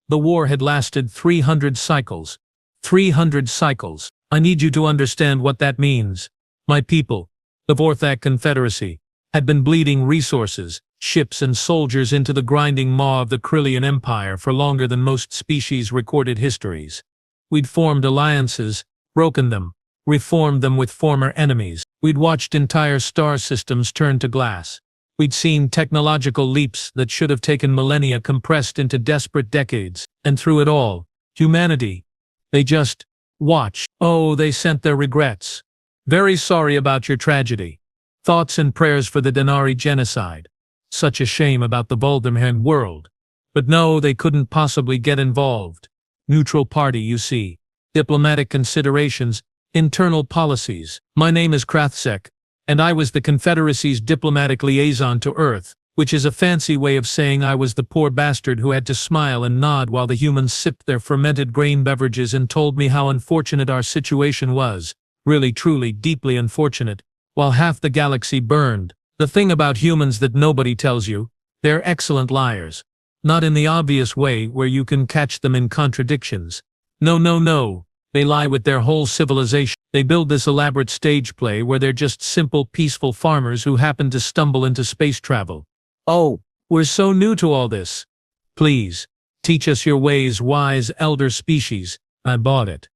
The war had lasted 300 cycles. 300 cycles. I need you to understand what that means. My people, the Vorthak Confederacy, had been bleeding resources, ships and soldiers into the grinding maw of the Krillian Empire for longer than most species' recorded histories. We'd formed alliances, broken them, reformed them with former enemies. We'd watched entire star systems turn to glass. We'd seen technological leaps that should have taken millennia compressed into desperate decades. And through it all, humanity, they just watched. Oh, they sent their regrets. Very sorry about your tragedy. Thoughts and prayers for the Denari genocide. Such a shame about the Voldemort world. But no, they couldn't possibly get involved. Neutral party, you see. Diplomatic considerations, internal policies. My name is Krathsek, and I was the Confederacy's diplomatic liaison to Earth, which is a fancy way of saying I was the poor bastard who had to smile and nod while the humans sipped their fermented grain beverages and told me how unfortunate our situation was, really truly deeply unfortunate, while half the galaxy burned. The thing about humans that nobody tells you, they're excellent liars. Not in the obvious way where you can catch them in contradictions. No. They lie with their whole civilization. They build this elaborate stage play where they're just simple, peaceful farmers who happen to stumble into space travel. Oh, we're so new to all this. Please, teach us your ways, wise elder species. I bought it.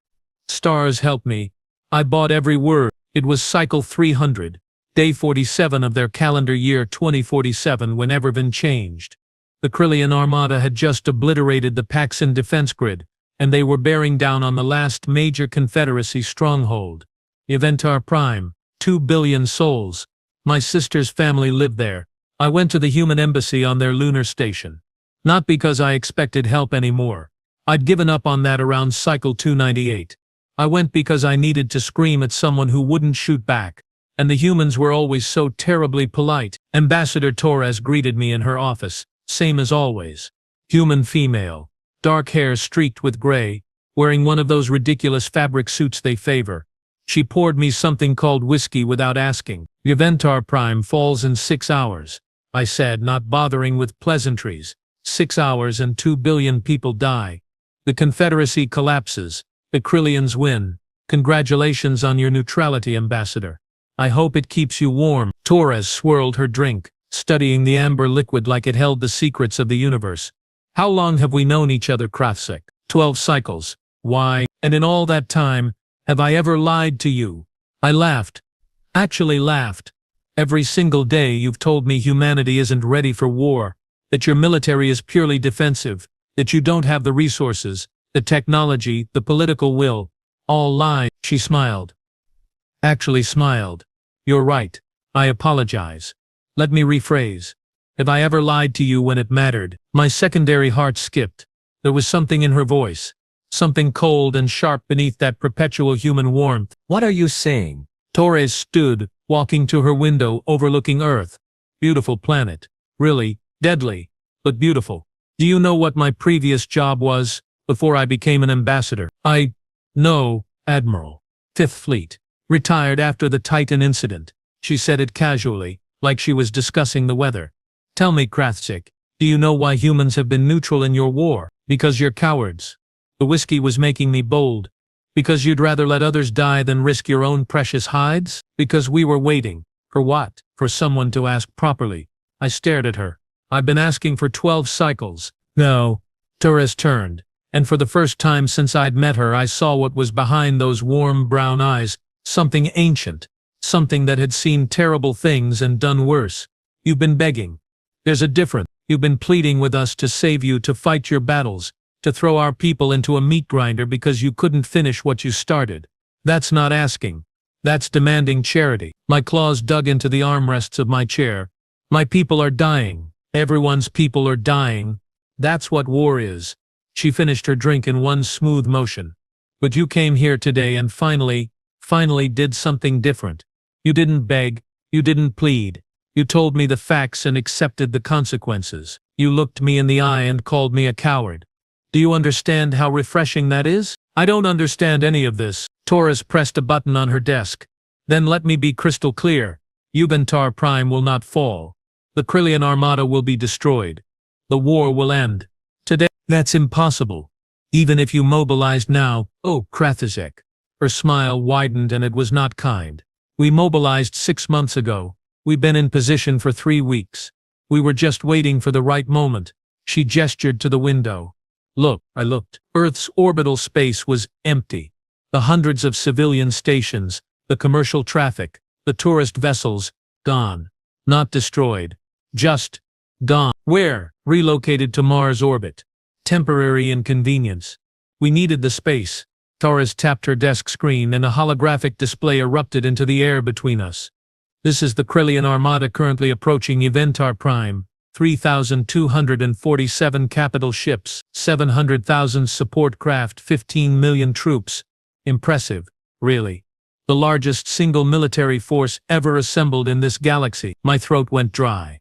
Stars help me. I bought every word. It was cycle 300, day 47 of their calendar year 2047 when Evervin changed. The Krillian Armada had just obliterated the Paxan defense grid, and they were bearing down on the last major Confederacy stronghold. Eventar Prime, 2 billion souls. My sister's family lived there. I went to the human embassy on their lunar station. Not because I expected help anymore. I'd given up on that around cycle 298. I went because I needed to scream at someone who wouldn't shoot back. And the humans were always so terribly polite. Ambassador Torres greeted me in her office, same as always. Human female. Dark hair streaked with gray, wearing one of those ridiculous fabric suits they favor. She poured me something called whiskey without asking. Eventar Prime falls in 6 hours, I said, not bothering with pleasantries. 6 hours and 2 billion people die. The Confederacy collapses. The Krillians win. Congratulations on your neutrality, Ambassador. I hope it keeps you warm. Torres swirled her drink, studying the amber liquid like it held the secrets of the universe. How long have we known each other, Krathsek? 12 cycles. Why, and in all that time, have I ever lied to you? I laughed. Actually laughed. Every single day you've told me humanity isn't ready for war, that your military is purely defensive, that you don't have the resources, the technology, the political will. All lies. She smiled. Actually smiled. You're right. I apologize. Let me rephrase. Have I ever lied to you when it mattered? My secondary heart skipped. There was something in her voice. Something cold and sharp beneath that perpetual human warmth. What are you saying? Torres stood, walking to her window overlooking Earth. Beautiful planet. Really, deadly, but beautiful. Do you know what my previous job was, before I became an ambassador? No, Admiral. Fifth Fleet. Retired after the Titan incident. She said it casually, like she was discussing the weather. Tell me, Krathsek, do you know why humans have been neutral in your war? Because you're cowards. The whiskey was making me bold. Because you'd rather let others die than risk your own precious hides? Because we were waiting. For what? For someone to ask properly. I stared at her. I've been asking for 12 cycles. No. Torres turned, and for the first time since I'd met her I saw what was behind those warm brown eyes. Something ancient. Something that had seen terrible things and done worse. You've been begging. There's a difference. You've been pleading with us to save you, to fight your battles, to throw our people into a meat grinder because you couldn't finish what you started. That's not asking. That's demanding charity. My claws dug into the armrests of my chair. My people are dying. Everyone's people are dying. That's what war is. She finished her drink in one smooth motion. But you came here today and finally did something different. You didn't beg. You didn't plead. You told me the facts and accepted the consequences. You looked me in the eye and called me a coward. Do you understand how refreshing that is? I don't understand any of this. Torres pressed a button on her desk. Then let me be crystal clear. Eventar Prime will not fall. The Krillian Armada will be destroyed. The war will end. Today, That's impossible. Even if you mobilized now, oh, Krathazek. Her smile widened and it was not kind. We mobilized 6 months ago. We've been in position for 3 weeks. We were just waiting for the right moment. She gestured to the window. Look, I looked. Earth's orbital space was empty. The hundreds of civilian stations, the commercial traffic, the tourist vessels, gone. Not destroyed. Just gone. Where? Relocated to Mars orbit. Temporary inconvenience. We needed the space. Torres tapped her desk screen and a holographic display erupted into the air between us. This is the Kryllian Armada currently approaching Eventar Prime. 3,247 capital ships, 700,000 support craft, 15 million troops. Impressive, really. The largest single military force ever assembled in this galaxy. My throat went dry.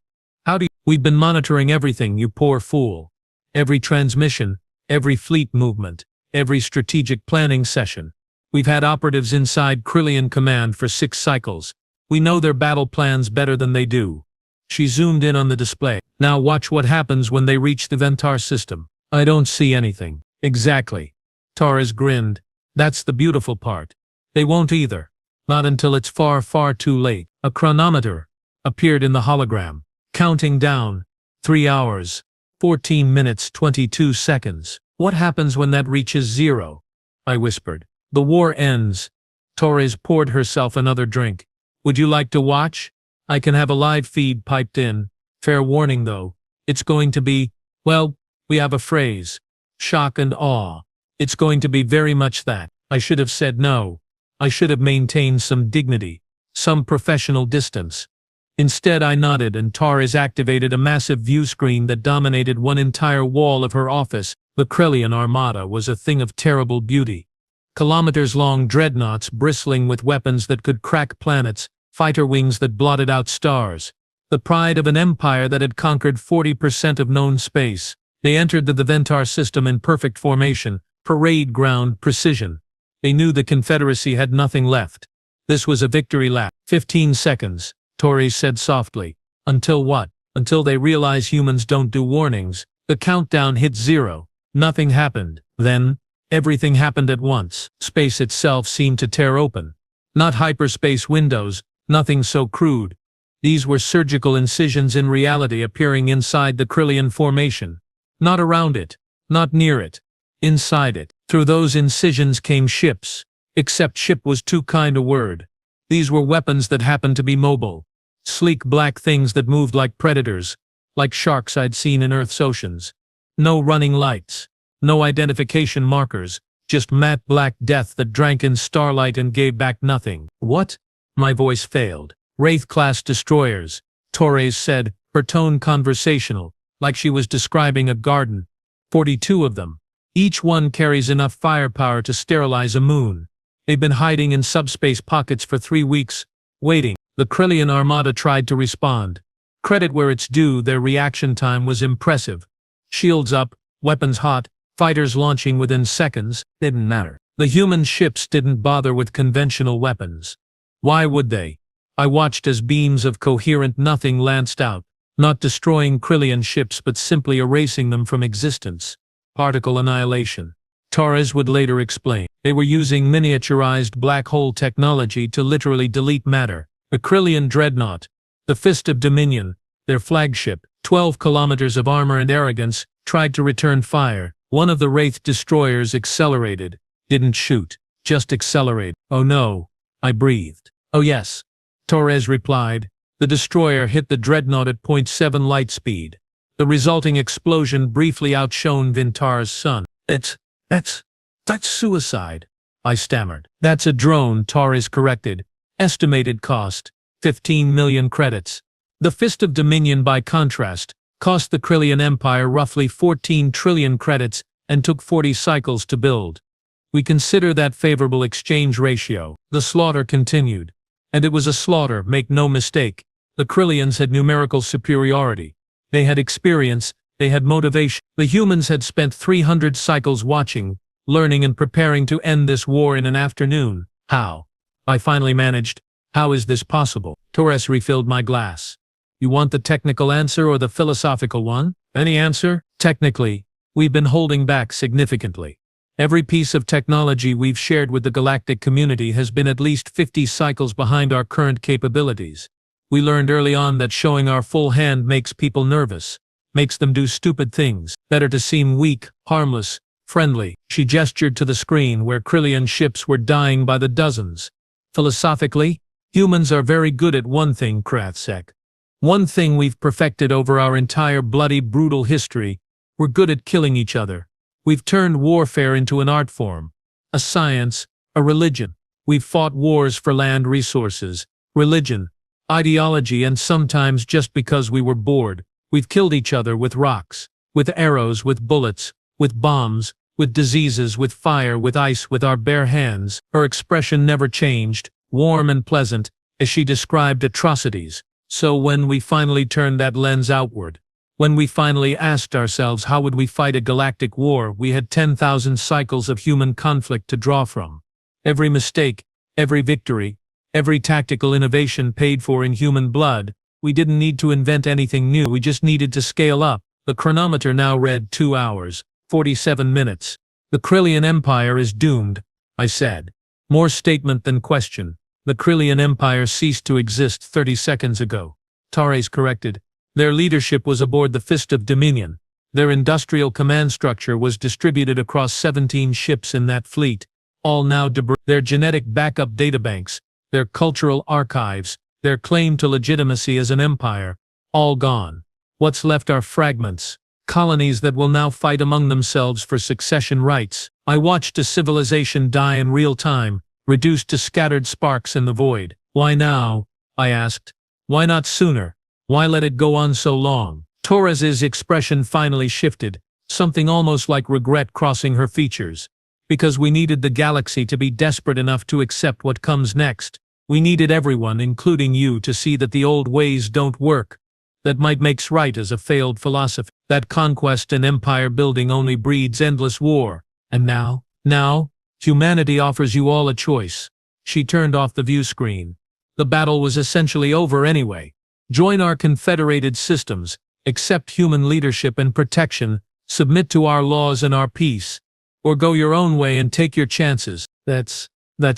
We've been monitoring everything, you poor fool. Every transmission, every fleet movement, every strategic planning session. We've had operatives inside Kryllian Command for 6 cycles. We know their battle plans better than they do. She zoomed in on the display. Now watch what happens when they reach the Ventar system. I don't see anything. Exactly. Torres grinned. That's the beautiful part. They won't either. Not until it's far, far too late. A chronometer appeared in the hologram, counting down. 3 hours, 14 minutes, 22 seconds. What happens when that reaches 0? I whispered. The war ends. Torres poured herself another drink. Would you like to watch? I can have a live feed piped in. Fair warning though, it's going to be, well, we have a phrase. Shock and awe. It's going to be very much that. I should have said no. I should have maintained some dignity, some professional distance. Instead I nodded and Torres activated a massive view screen that dominated one entire wall of her office. The Kryllian Armada was a thing of terrible beauty. Kilometers-long dreadnoughts bristling with weapons that could crack planets, fighter wings that blotted out stars. The pride of an empire that had conquered 40% of known space. They entered the Ventar system in perfect formation, parade ground precision. They knew the Confederacy had nothing left. This was a victory lap. 15 seconds, Torres said softly. Until what? Until they realize humans don't do warnings. The countdown hit 0. Nothing happened. Then, everything happened at once. Space itself seemed to tear open. Not hyperspace windows, nothing so crude. These were surgical incisions in reality appearing inside the Kryllian formation. Not around it, not near it, inside it. Through those incisions came ships. Except ship was too kind a word. These were weapons that happened to be mobile. Sleek black things that moved like predators, like sharks I'd seen in Earth's oceans. No running lights, no identification markers, just matte black death that drank in starlight and gave back nothing. What? My voice failed. Wraith-class destroyers, Torres said, her tone conversational, like she was describing a garden. 42 of them. Each one carries enough firepower to sterilize a moon. They've been hiding in subspace pockets for 3 weeks, waiting. The Kryllian Armada tried to respond. Credit where it's due, their reaction time was impressive. Shields up, weapons hot, fighters launching within seconds. Didn't matter. The human ships didn't bother with conventional weapons. Why would they? I watched as beams of coherent nothing lanced out, not destroying Kryllian ships but simply erasing them from existence. Particle annihilation. Torres would later explain. They were using miniaturized black hole technology to literally delete matter. The Kryllian dreadnought, the Fist of Dominion, their flagship, 12 kilometers of armor and arrogance, tried to return fire. One of the Wraith destroyers accelerated. Didn't shoot, just accelerate. Oh no, I breathed. Oh yes, Torres replied. The destroyer hit the dreadnought at 0.7 light speed. The resulting explosion briefly outshone Ventar's sun. That's suicide, I stammered. That's a drone, Torres corrected. Estimated cost, 15 million credits. The Fist of Dominion, by contrast, cost the Kryllian Empire roughly 14 trillion credits and took 40 cycles to build. We consider that favorable exchange ratio. The slaughter continued. And it was a slaughter, make no mistake. The Kryllians had numerical superiority. They had experience, they had motivation. The humans had spent 300 cycles watching, learning and preparing to end this war in an afternoon. How? I finally managed. How is this possible? Torres refilled my glass. You want the technical answer or the philosophical one? Any answer? Technically, we've been holding back significantly. Every piece of technology we've shared with the galactic community has been at least 50 cycles behind our current capabilities. We learned early on that showing our full hand makes people nervous, makes them do stupid things. Better to seem weak, harmless, friendly. She gestured to the screen where Krillian ships were dying by the dozens. Philosophically, humans are very good at one thing, Krathsek. One thing we've perfected over our entire bloody, brutal history. We're good at killing each other. We've turned warfare into an art form, a science, a religion. We've fought wars for land resources, religion, ideology, and sometimes just because we were bored. We've killed each other with rocks, with arrows, with bullets, with bombs, with diseases, with fire, with ice, with our bare hands. Her expression never changed, warm and pleasant, as she described atrocities. So when we finally turned that lens outward, when we finally asked ourselves how would we fight a galactic war, we had 10,000 cycles of human conflict to draw from. Every mistake, every victory, every tactical innovation paid for in human blood. We didn't need to invent anything new, we just needed to scale up. The chronometer now read 2 hours, 47 minutes. The Krillian Empire is doomed, I said. More statement than question. The Krillian Empire ceased to exist 30 seconds ago. Torres corrected. Their leadership was aboard the Fist of Dominion. Their industrial command structure was distributed across 17 ships in that fleet, all now debris. Their genetic backup databanks, their cultural archives, their claim to legitimacy as an empire, all gone. What's left are fragments, colonies that will now fight among themselves for succession rights. I watched a civilization die in real time, reduced to scattered sparks in the void. Why now? I asked. Why not sooner? Why let it go on so long? Torres's expression finally shifted, something almost like regret crossing her features. Because we needed the galaxy to be desperate enough to accept what comes next. We needed everyone, including you, to see that the old ways don't work. That might makes right as a failed philosophy. That conquest and empire building only breeds endless war. And now, humanity offers you all a choice. She turned off the view screen. The battle was essentially over anyway. Join our confederated systems, accept human leadership and protection, submit to our laws and our peace, or go your own way and take your chances. That's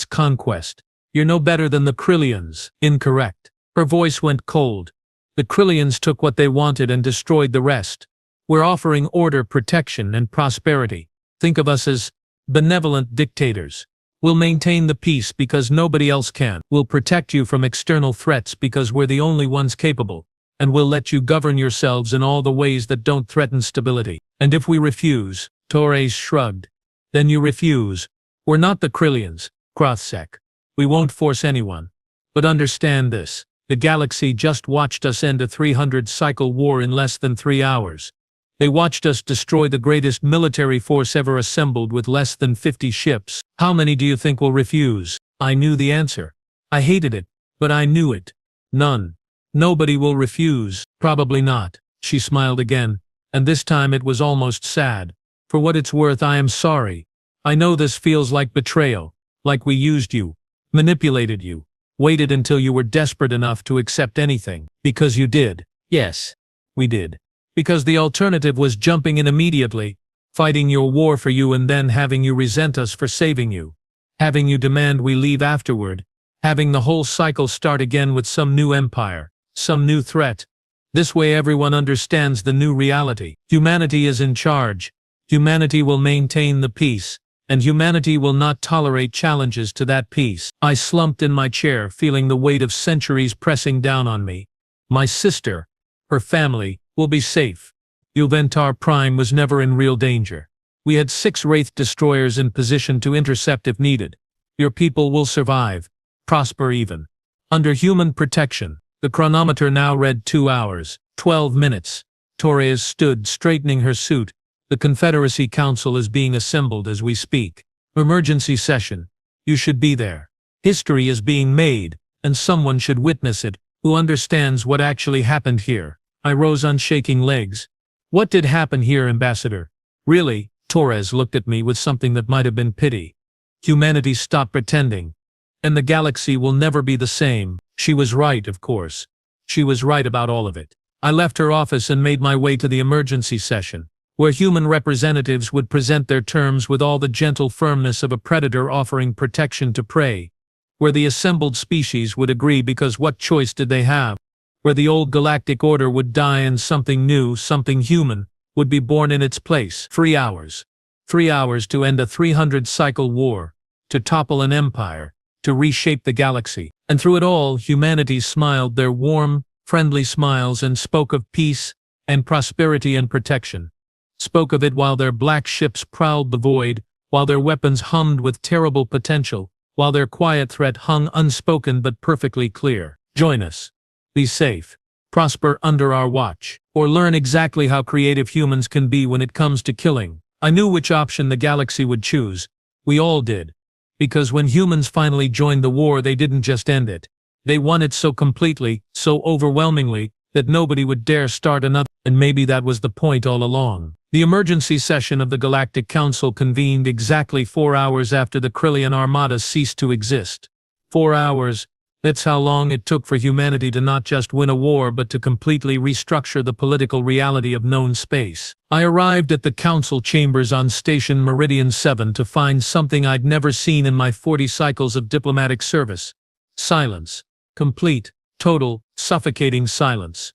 conquest. You're no better than the Krillians. Incorrect. Her voice went cold. The Krillians took what they wanted and destroyed the rest. We're offering order, protection, and prosperity. Think of us as benevolent dictators. We'll maintain the peace because nobody else can. We'll protect you from external threats because we're the only ones capable. And we'll let you govern yourselves in all the ways that don't threaten stability. And if we refuse, Torres shrugged. Then you refuse. We're not the Krillians, Krathsek. We won't force anyone. But understand this. The galaxy just watched us end a 300-cycle war in less than 3 hours. They watched us destroy the greatest military force ever assembled with less than 50 ships. How many do you think will refuse? I knew the answer. I hated it, but I knew it. None. Nobody will refuse. Probably not. She smiled again, and this time it was almost sad. For what it's worth, I am sorry. I know this feels like betrayal, like we used you, manipulated you, waited until you were desperate enough to accept anything. Because you did. Yes, we did. Because the alternative was jumping in immediately, fighting your war for you and then having you resent us for saving you, having you demand we leave afterward, having the whole cycle start again with some new empire, some new threat. This way everyone understands the new reality. Humanity is in charge. Humanity will maintain the peace, and humanity will not tolerate challenges to that peace. I slumped in my chair, feeling the weight of centuries pressing down on me. My sister, her family, will be safe. Juventar Prime was never in real danger. We had 6 Wraith destroyers in position to intercept if needed. Your people will survive, prosper even. Under human protection. The chronometer now read 2 hours, 12 minutes. Torres stood, straightening her suit. The Confederacy Council is being assembled as we speak. Emergency session. You should be there. History is being made, and someone should witness it, who understands what actually happened here. I rose on shaking legs. What did happen here, Ambassador? Really? Torres looked at me with something that might have been pity. Humanity stopped pretending. And the galaxy will never be the same. She was right, of course. She was right about all of it. I left her office and made my way to the emergency session. where human representatives would present their terms with all the gentle firmness of a predator offering protection to prey, where the assembled species would agree because what choice did they have, where the old galactic order would die and something new, something human, would be born in its place. 3 hours. 3 hours to end a 300-cycle war, to topple an empire, to reshape the galaxy. And through it all, humanity smiled their warm, friendly smiles and spoke of peace and prosperity and protection. Spoke of it while their black ships prowled the void, while their weapons hummed with terrible potential, while their quiet threat hung unspoken but perfectly clear. Join us. Be safe. Prosper under our watch. Or learn exactly how creative humans can be when it comes to killing. I knew which option the galaxy would choose. We all did. Because when humans finally joined the war, they didn't just end it. They won it so completely, so overwhelmingly, that nobody would dare start another. And maybe that was the point all along. The emergency session of the Galactic Council convened exactly 4 hours after the Krillian Armada ceased to exist. 4 hours. That's how long it took for humanity to not just win a war but to completely restructure the political reality of known space. I arrived at the council chambers on Station Meridian 7 to find something I'd never seen in my 40 cycles of diplomatic service. Silence. Complete, total, suffocating silence.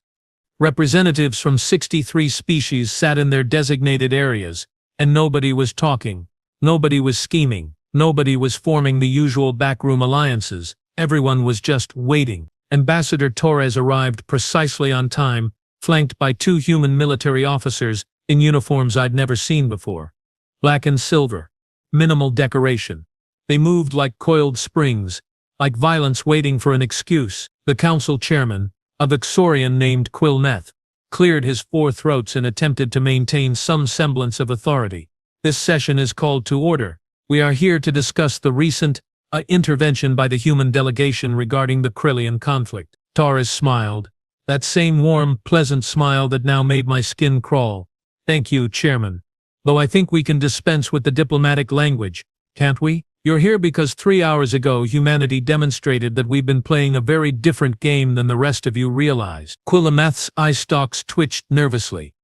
Representatives from 63 species sat in their designated areas, and nobody was talking, nobody was scheming, nobody was forming the usual backroom alliances. Everyone was just waiting. Ambassador Torres arrived precisely on time, flanked by 2 human military officers in uniforms I'd never seen before. Black and silver. Minimal decoration. They moved like coiled springs, like violence waiting for an excuse. The council chairman, a Vixorian named Quilneth, cleared his 4 throats and attempted to maintain some semblance of authority. This session is called to order. We are here to discuss the recent intervention by the human delegation regarding the Krillian conflict. Torres smiled. That same warm, pleasant smile that now made my skin crawl. Thank you, Chairman. Though I think we can dispense with the diplomatic language, can't we? You're here because 3 hours ago humanity demonstrated that we've been playing a very different game than the rest of you realized. Quilneth's eye stalks twitched nervously.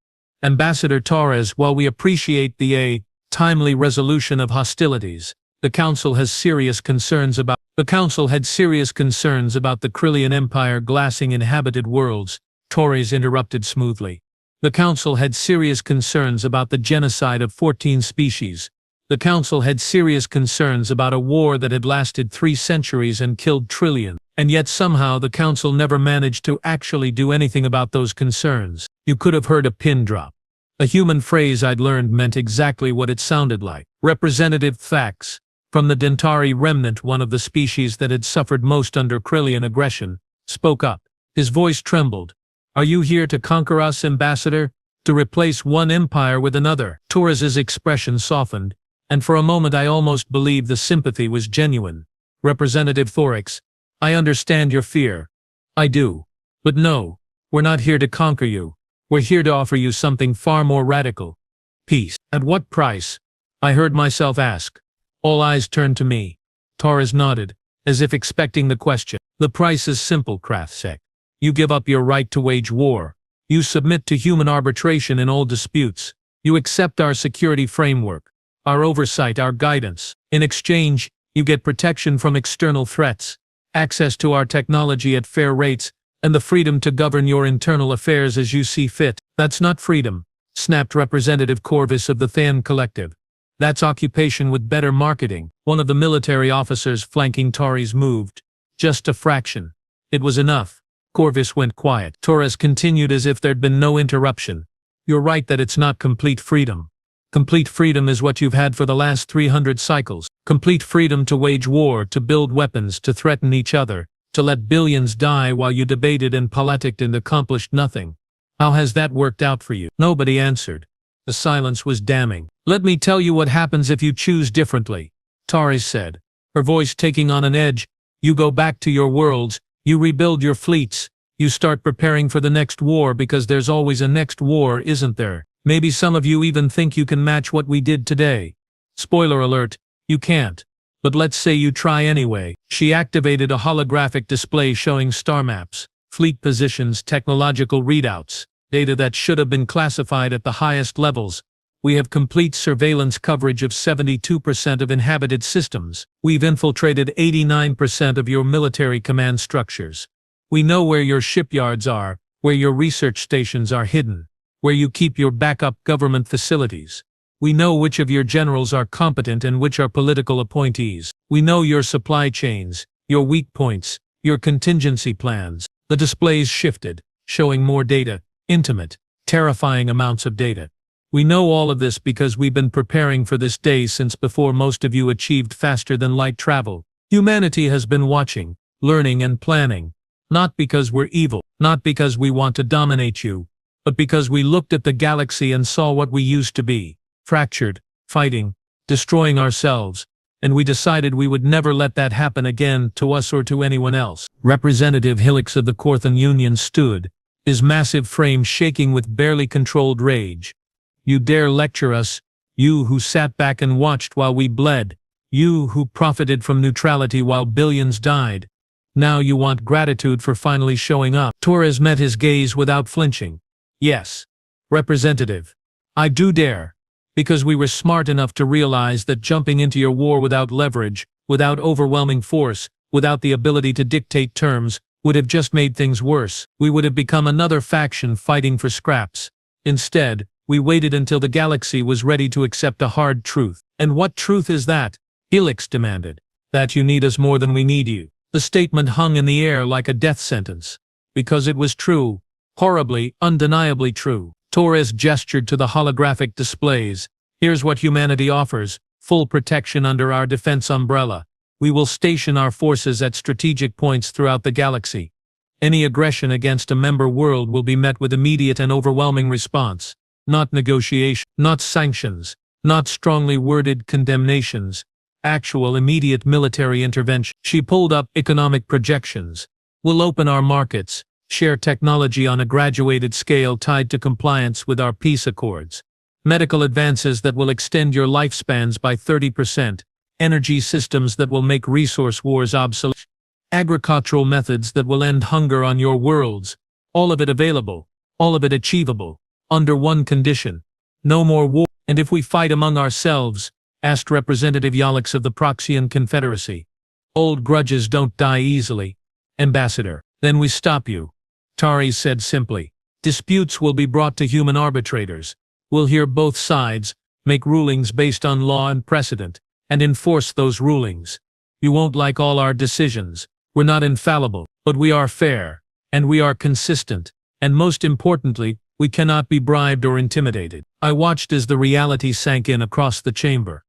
Ambassador Torres, while we appreciate the timely resolution of hostilities, the Council had serious concerns about the Krillian Empire glassing inhabited worlds. Torres interrupted smoothly. The Council had serious concerns about the genocide of 14 species. The Council had serious concerns about a war that had lasted 3 centuries and killed trillions. And yet somehow the Council never managed to actually do anything about those concerns. You could have heard a pin drop. A human phrase I'd learned meant exactly what it sounded like. Representative Thax, from the Dentari remnant, one of the species that had suffered most under Krillian aggression, spoke up. His voice trembled. Are you here to conquer us, Ambassador? To replace one empire with another? Torres's expression softened, and for a moment I almost believed the sympathy was genuine. Representative Thorax, I understand your fear. I do. But no, we're not here to conquer you. We're here to offer you something far more radical. Peace. At what price? I heard myself ask. All eyes turned to me. Torres nodded, as if expecting the question. The price is simple, Kraftsek. You give up your right to wage war. You submit to human arbitration in all disputes. You accept our security framework, our oversight, our guidance. In exchange, you get protection from external threats, access to our technology at fair rates, and the freedom to govern your internal affairs as you see fit. That's not freedom, snapped Representative Corvus of the Than Collective. That's occupation with better marketing. One of the military officers flanking Torres moved. Just a fraction. It was enough. Corvus went quiet. Torres continued as if there'd been no interruption. You're right that it's not complete freedom. Complete freedom is what you've had for the last 300 cycles. Complete freedom to wage war, to build weapons, to threaten each other, to let billions die while you debated and politicked and accomplished nothing. How has that worked out for you? Nobody answered. The silence was damning. Let me tell you what happens if you choose differently, Torres said, her voice taking on an edge. You go back to your worlds, you rebuild your fleets, you start preparing for the next war because there's always a next war, isn't there? Maybe some of you even think you can match what we did today. Spoiler alert, you can't. But let's say you try anyway. She activated a holographic display showing star maps, fleet positions, technological readouts, data that should have been classified at the highest levels, We have complete surveillance coverage of 72% of inhabited systems. We've infiltrated 89% of your military command structures. We know where your shipyards are, where your research stations are hidden, where you keep your backup government facilities. We know which of your generals are competent and which are political appointees. We know your supply chains, your weak points, your contingency plans. The displays shifted, showing more data, intimate, terrifying amounts of data. We know all of this because we've been preparing for this day since before most of you achieved faster-than-light travel. Humanity has been watching, learning and planning. Not because we're evil, not because we want to dominate you, but because we looked at the galaxy and saw what we used to be, fractured, fighting, destroying ourselves, and we decided we would never let that happen again to us or to anyone else. Representative Hillix of the Corthan Union stood, his massive frame shaking with barely controlled rage. You dare lecture us, you who sat back and watched while we bled, you who profited from neutrality while billions died. Now you want gratitude for finally showing up. Torres met his gaze without flinching. Yes, Representative, I do dare, because we were smart enough to realize that jumping into your war without leverage, without overwhelming force, without the ability to dictate terms, would have just made things worse. We would have become another faction fighting for scraps. Instead, we waited until the galaxy was ready to accept a hard truth. And what truth is that? Helix demanded. That you need us more than we need you. The statement hung in the air like a death sentence. Because it was true. Horribly, undeniably true. Torres gestured to the holographic displays. Here's what humanity offers. Full protection under our defense umbrella. We will station our forces at strategic points throughout the galaxy. Any aggression against a member world will be met with immediate and overwhelming response. Not negotiation, not sanctions, not strongly worded condemnations. Actual immediate military intervention. She pulled up economic projections. We'll open our markets, share technology on a graduated scale tied to compliance with our peace accords. Medical advances that will extend your lifespans by 30%. Energy systems that will make resource wars obsolete. Agricultural methods that will end hunger on your worlds. All of it available, all of it achievable. Under one condition. No more war. And if we fight among ourselves, asked Representative Yalix of the Proxian Confederacy. Old grudges don't die easily, Ambassador. Then we stop you. Tari said simply. Disputes will be brought to human arbitrators. We'll hear both sides, make rulings based on law and precedent, and enforce those rulings. You won't like all our decisions. We're not infallible, but we are fair, and we are consistent, and most importantly, we cannot be bribed or intimidated. I watched as the reality sank in across the chamber.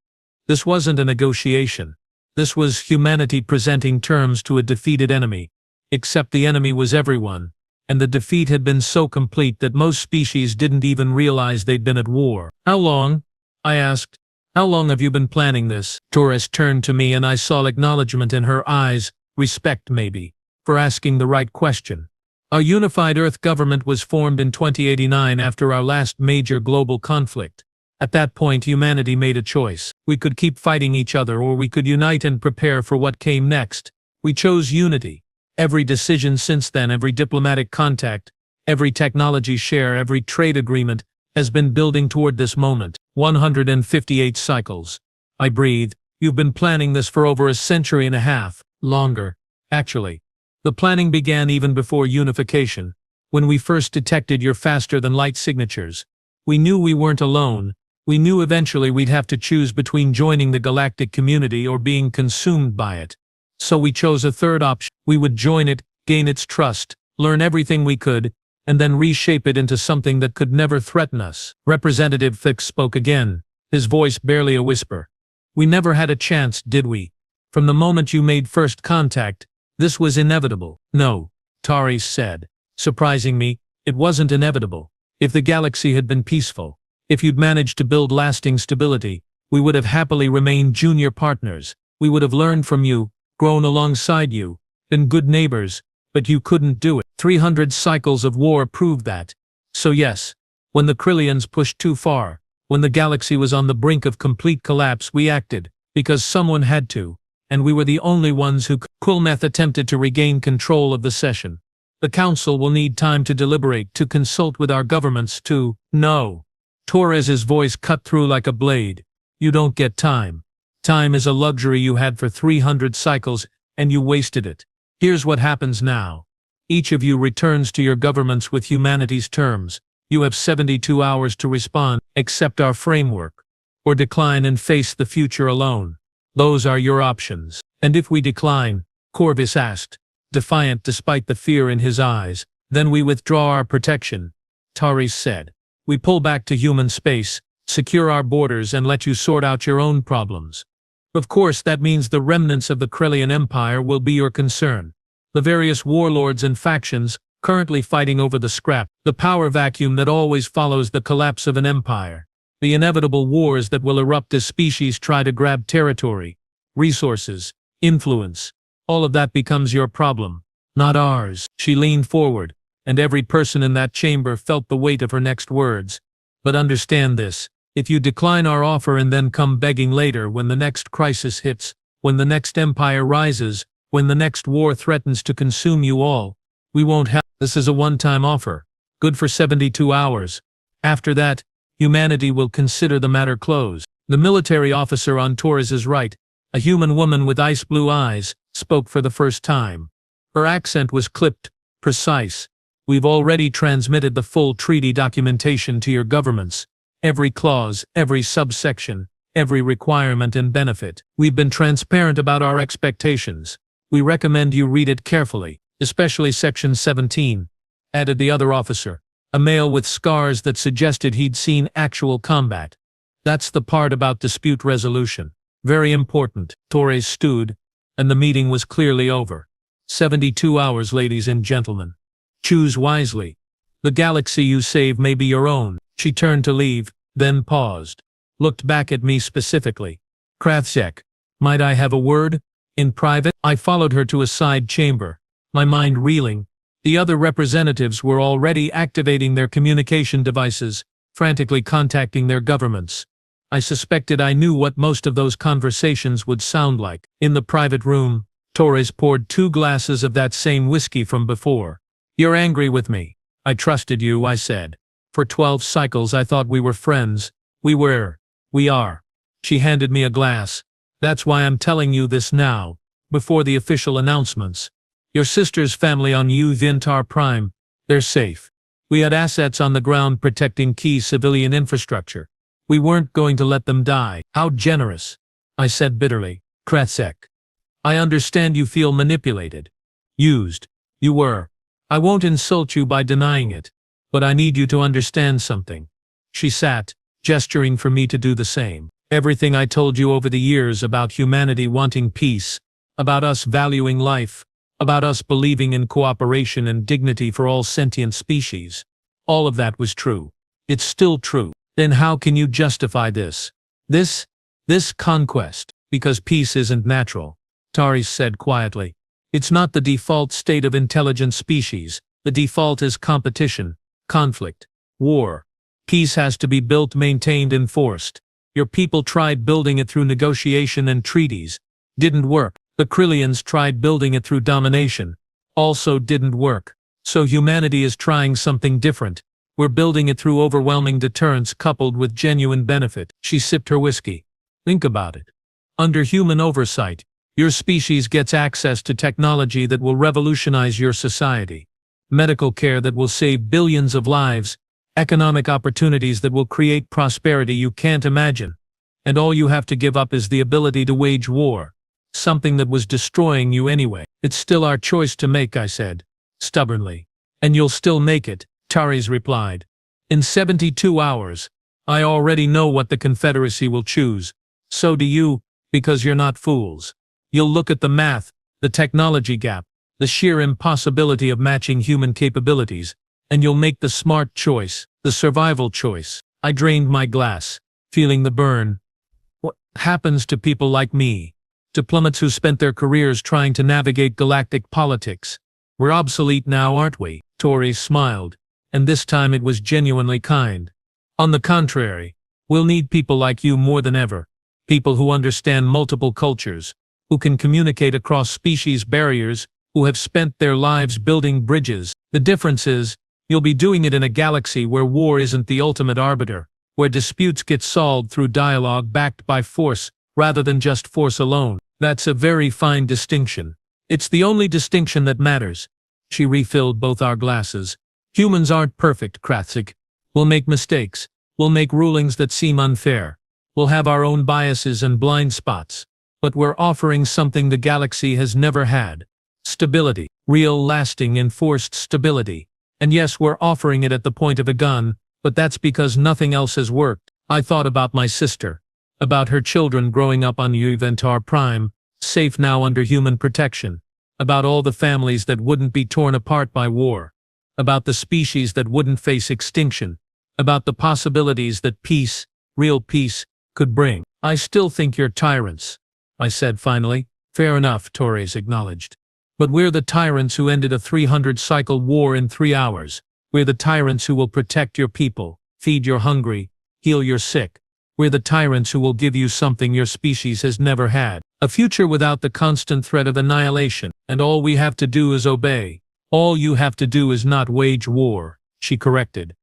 This wasn't a negotiation. This was humanity presenting terms to a defeated enemy. Except the enemy was everyone, and the defeat had been so complete that most species didn't even realize they'd been at war. How long? I asked. How long have you been planning this? Torres turned to me and I saw acknowledgement in her eyes, respect maybe, for asking the right question. Our unified Earth government was formed in 2089 after our last major global conflict. At that point, humanity made a choice. We could keep fighting each other or we could unite and prepare for what came next. We chose unity. Every decision since then, every diplomatic contact, every technology share, every trade agreement has been building toward this moment. 158 cycles. I breathed. You've been planning this for over a century and a half. Longer, actually. The planning began even before unification, when we first detected your faster-than-light signatures. We knew we weren't alone. We knew eventually we'd have to choose between joining the galactic community or being consumed by it. So we chose a third option. We would join it, gain its trust, learn everything we could, and then reshape it into something that could never threaten us. Representative Fix spoke again, his voice barely a whisper. We never had a chance, did we? From the moment you made first contact, this was inevitable. No, Tari said. Surprising me, it wasn't inevitable. If the galaxy had been peaceful, if you'd managed to build lasting stability, we would have happily remained junior partners. We would have learned from you, grown alongside you, been good neighbors, but you couldn't do it. 300 cycles of war proved that. So yes, when the Krillians pushed too far, when the galaxy was on the brink of complete collapse, we acted, because someone had to. And we were the only ones who could. Kulmeth attempted to regain control of the session. The council will need time to deliberate, to consult with our governments, to... No. Torres's voice cut through like a blade. You don't get time. Time is a luxury you had for 300 cycles, and you wasted it. Here's what happens now. Each of you returns to your governments with humanity's terms. You have 72 hours to respond, accept our framework, or decline and face the future alone. Those are your options. And if we decline, Corvus asked, defiant despite the fear in his eyes, then we withdraw our protection. Taris said. We pull back to human space, secure our borders and let you sort out your own problems. Of course that means the remnants of the Krellian Empire will be your concern. The various warlords and factions, currently fighting over the scrap, the power vacuum that always follows the collapse of an empire. The inevitable wars that will erupt as species try to grab territory, resources, influence. All of that becomes your problem, not ours. She leaned forward, and every person in that chamber felt the weight of her next words. But understand this, if you decline our offer and then come begging later when the next crisis hits, when the next empire rises, when the next war threatens to consume you all, we won't have. This is a one-time offer, good for 72 hours. After that, humanity will consider the matter closed. The military officer on Torres's right, a human woman with ice-blue eyes, spoke for the first time. Her accent was clipped, precise. We've already transmitted the full treaty documentation to your governments. Every clause, every subsection, every requirement and benefit. We've been transparent about our expectations. We recommend you read it carefully, especially Section 17, added the other officer, a male with scars that suggested he'd seen actual combat. That's the part about dispute resolution. Very important. Torres stood, and the meeting was clearly over. 72 hours, ladies and gentlemen. Choose wisely. The galaxy you save may be your own. She turned to leave, then paused. Looked back at me specifically. Krathzek, might I have a word? In private? I followed her to a side chamber, my mind reeling. The other representatives were already activating their communication devices, frantically contacting their governments. I suspected I knew what most of those conversations would sound like. In the private room, Torres poured 2 glasses of that same whiskey from before. You're angry with me. I trusted you, I said. For 12 cycles I thought we were friends. We were. We are. She handed me a glass. That's why I'm telling you this now, before the official announcements. Your sister's family on Vintar Prime, they're safe. We had assets on the ground protecting key civilian infrastructure. We weren't going to let them die. How generous, I said bitterly. Krathzek, I understand you feel manipulated. Used. You were. I won't insult you by denying it, but I need you to understand something. She sat, gesturing for me to do the same. Everything I told you over the years about humanity wanting peace, about us valuing life, about us believing in cooperation and dignity for all sentient species. All of that was true. It's still true. Then how can you justify this? This conquest? Because peace isn't natural, Taris said quietly. It's not the default state of intelligent species. The default is competition, conflict, war. Peace has to be built, maintained, enforced. Your people tried building it through negotiation and treaties. Didn't work. The Krillians tried building it through domination. Also didn't work. So humanity is trying something different. We're building it through overwhelming deterrence coupled with genuine benefit. She sipped her whiskey. Think about it. Under human oversight, your species gets access to technology that will revolutionize your society. Medical care that will save billions of lives. Economic opportunities that will create prosperity you can't imagine. And all you have to give up is the ability to wage war. Something that was destroying you anyway. It's still our choice to make, I said, stubbornly. And you'll still make it, Taris replied. In 72 hours. I already know what the Confederacy will choose. So do you, because you're not fools. You'll look at the math, the technology gap, the sheer impossibility of matching human capabilities, and you'll make the smart choice, the survival choice. I drained my glass, feeling the burn. What happens to people like me? Diplomats who spent their careers trying to navigate galactic politics. We're obsolete now, aren't we? Torres smiled, and this time it was genuinely kind. On the contrary, we'll need people like you more than ever. People who understand multiple cultures, who can communicate across species barriers, who have spent their lives building bridges. The difference is, you'll be doing it in a galaxy where war isn't the ultimate arbiter. where disputes get solved through dialogue backed by force rather than just force alone. That's a very fine distinction. It's the only distinction that matters. She refilled both our glasses. Humans aren't perfect, Kratzig. We'll make mistakes. We'll make rulings that seem unfair. We'll have our own biases and blind spots. But we're offering something the galaxy has never had. Stability. Real, lasting, enforced stability. And yes, we're offering it at the point of a gun, but that's because nothing else has worked. I thought about my sister. About her children growing up on Juventar Prime, safe now under human protection. About all the families that wouldn't be torn apart by war. About the species that wouldn't face extinction. About the possibilities that peace, real peace, could bring. I still think you're tyrants, I said finally. Fair enough, Torres acknowledged. But we're the tyrants who ended a 300-cycle war in 3 hours. We're the tyrants who will protect your people, feed your hungry, heal your sick. We're the tyrants who will give you something your species has never had. A future without the constant threat of annihilation. And all we have to do is obey. All you have to do is not wage war, she corrected.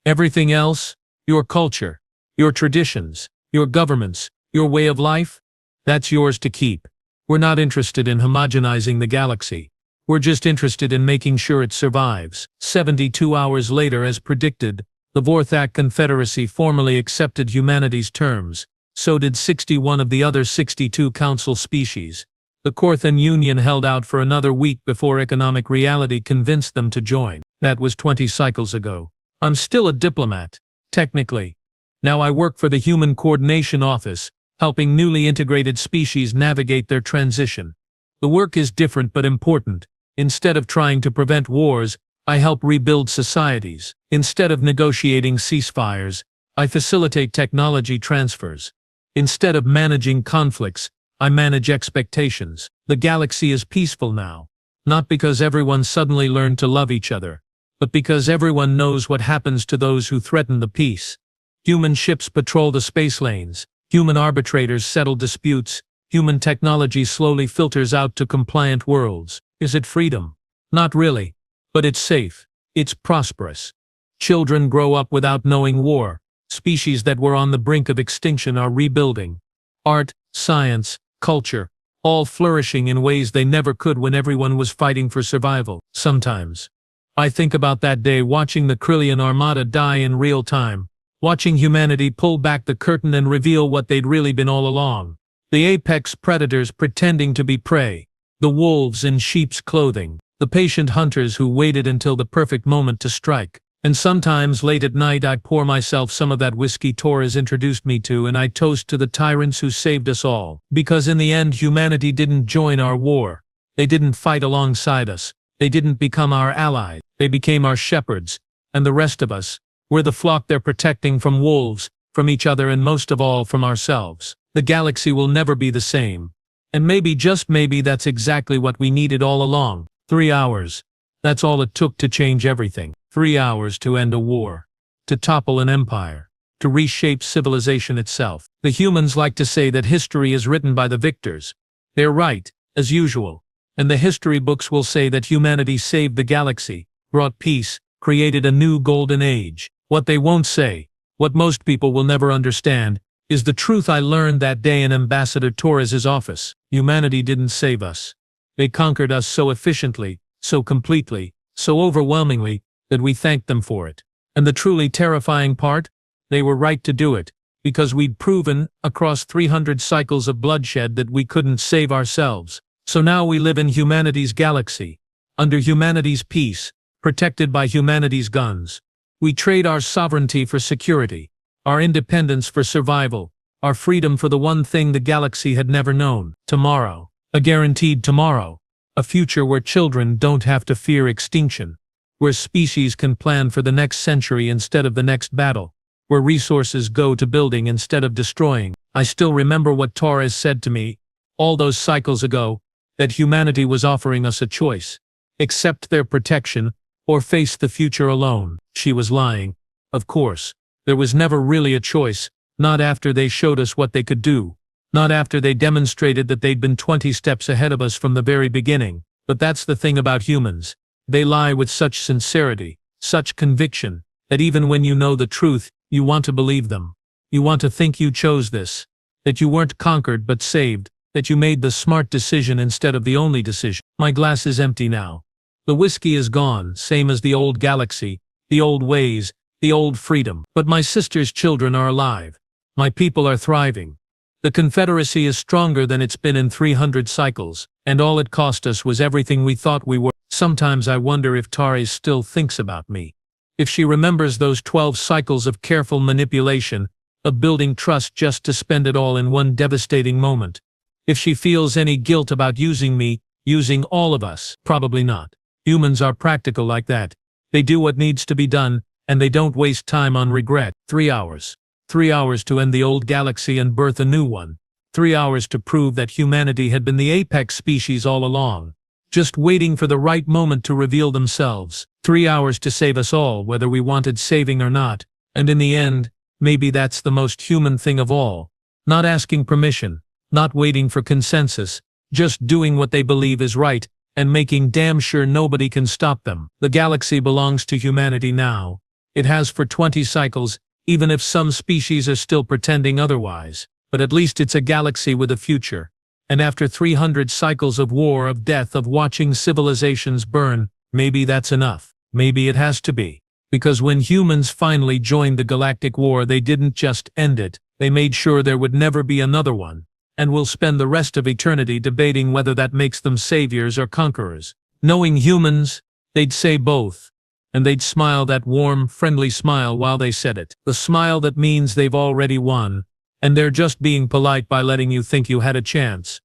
Everything else, your culture, your traditions, your governments, your way of life, that's yours to keep. We're not interested in homogenizing the galaxy. We're just interested in making sure it survives. 72 hours later, as predicted, the Vorthak Confederacy formally accepted humanity's terms. So did 61 of the other 62 council species. The Corthan Union held out for another week before economic reality convinced them to join. That was 20 cycles ago. I'm still a diplomat, technically. Now I work for the Human Coordination Office, helping newly integrated species navigate their transition. The work is different but important. Instead of trying to prevent wars, I help rebuild societies. Instead of negotiating ceasefires, I facilitate technology transfers. Instead of managing conflicts, I manage expectations. The galaxy is peaceful now. Not because everyone suddenly learned to love each other, but because everyone knows what happens to those who threaten the peace. Human ships patrol the space lanes. Human arbitrators settle disputes. Human technology slowly filters out to compliant worlds. Is it freedom? Not really. But it's safe. It's prosperous. Children grow up without knowing war. Species that were on the brink of extinction are rebuilding. Art, science, culture, all flourishing in ways they never could when everyone was fighting for survival. Sometimes I think about that day watching the Krillian Armada die in real time. Watching humanity pull back the curtain and reveal what they'd really been all along. The apex predators pretending to be prey. The wolves in sheep's clothing. The patient hunters who waited until the perfect moment to strike. And sometimes late at night I pour myself some of that whiskey Torres introduced me to and I toast to the tyrants who saved us all. Because in the end humanity didn't join our war. They didn't fight alongside us. They didn't become our allies. They became our shepherds. And the rest of us, we're the flock they're protecting from wolves, from each other and most of all from ourselves. The galaxy will never be the same. And maybe, just maybe, that's exactly what we needed all along. 3 hours. That's all it took to change everything. 3 hours to end a war. To topple an empire. To reshape civilization itself. The humans like to say that history is written by the victors. They're right, as usual. And the history books will say that humanity saved the galaxy, brought peace, created a new golden age. What they won't say, what most people will never understand, is the truth I learned that day in Ambassador Torres's office. Humanity didn't save us. They conquered us so efficiently, so completely, so overwhelmingly, that we thanked them for it. And the truly terrifying part? They were right to do it, because we'd proven, across 300 cycles of bloodshed, that we couldn't save ourselves. So now we live in humanity's galaxy, under humanity's peace, protected by humanity's guns. We trade our sovereignty for security, our independence for survival, our freedom for the one thing the galaxy had never known. Tomorrow. A guaranteed tomorrow. A future where children don't have to fear extinction. Where species can plan for the next century instead of the next battle. Where resources go to building instead of destroying. I still remember what Torres said to me, all those cycles ago, that humanity was offering us a choice. Accept their protection, or face the future alone. She was lying. Of course. There was never really a choice, not after they showed us what they could do. Not after they demonstrated that they'd been 20 steps ahead of us from the very beginning. But that's the thing about humans. They lie with such sincerity, such conviction, that even when you know the truth, You want to believe them. You want to think you chose this. That you weren't conquered but saved. That you made the smart decision instead of the only decision. My glass is empty now. The whiskey is gone, same as the old galaxy, the old ways, the old freedom. But my sister's children are alive. My people are thriving. The Confederacy is stronger than it's been in 300 cycles, and all it cost us was everything we thought we were. Sometimes I wonder if Taris still thinks about me. If she remembers those 12 cycles of careful manipulation, of building trust just to spend it all in one devastating moment. If she feels any guilt about using me, using all of us. Probably not. Humans are practical like that. They do what needs to be done, and they don't waste time on regret. 3 hours. 3 hours to end the old galaxy and birth a new one. 3 hours to prove that humanity had been the apex species all along, just waiting for the right moment to reveal themselves. 3 hours to save us all, whether we wanted saving or not. And in the end, maybe that's the most human thing of all. Not asking permission, not waiting for consensus, just doing what they believe is right, and making damn sure nobody can stop them. The galaxy belongs to humanity now. It has for 20 cycles, even if some species are still pretending otherwise. But at least it's a galaxy with a future. And after 300 cycles of war, of death, of watching civilizations burn, maybe that's enough. Maybe it has to be. Because when humans finally joined the Galactic War, they didn't just end it, they made sure there would never be another one. And we'll spend the rest of eternity debating whether that makes them saviors or conquerors. Knowing humans, they'd say both. And they'd smile that warm, friendly smile while they said it. The smile that means they've already won, and they're just being polite by letting you think you had a chance.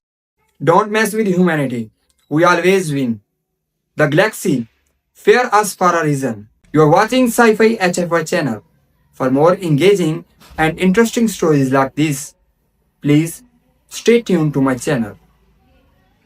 Don't mess with humanity. We always win. The galaxy fear us for a reason. You're watching Sci-Fi HFY channel. For more engaging and interesting stories like this, please stay tuned to my channel.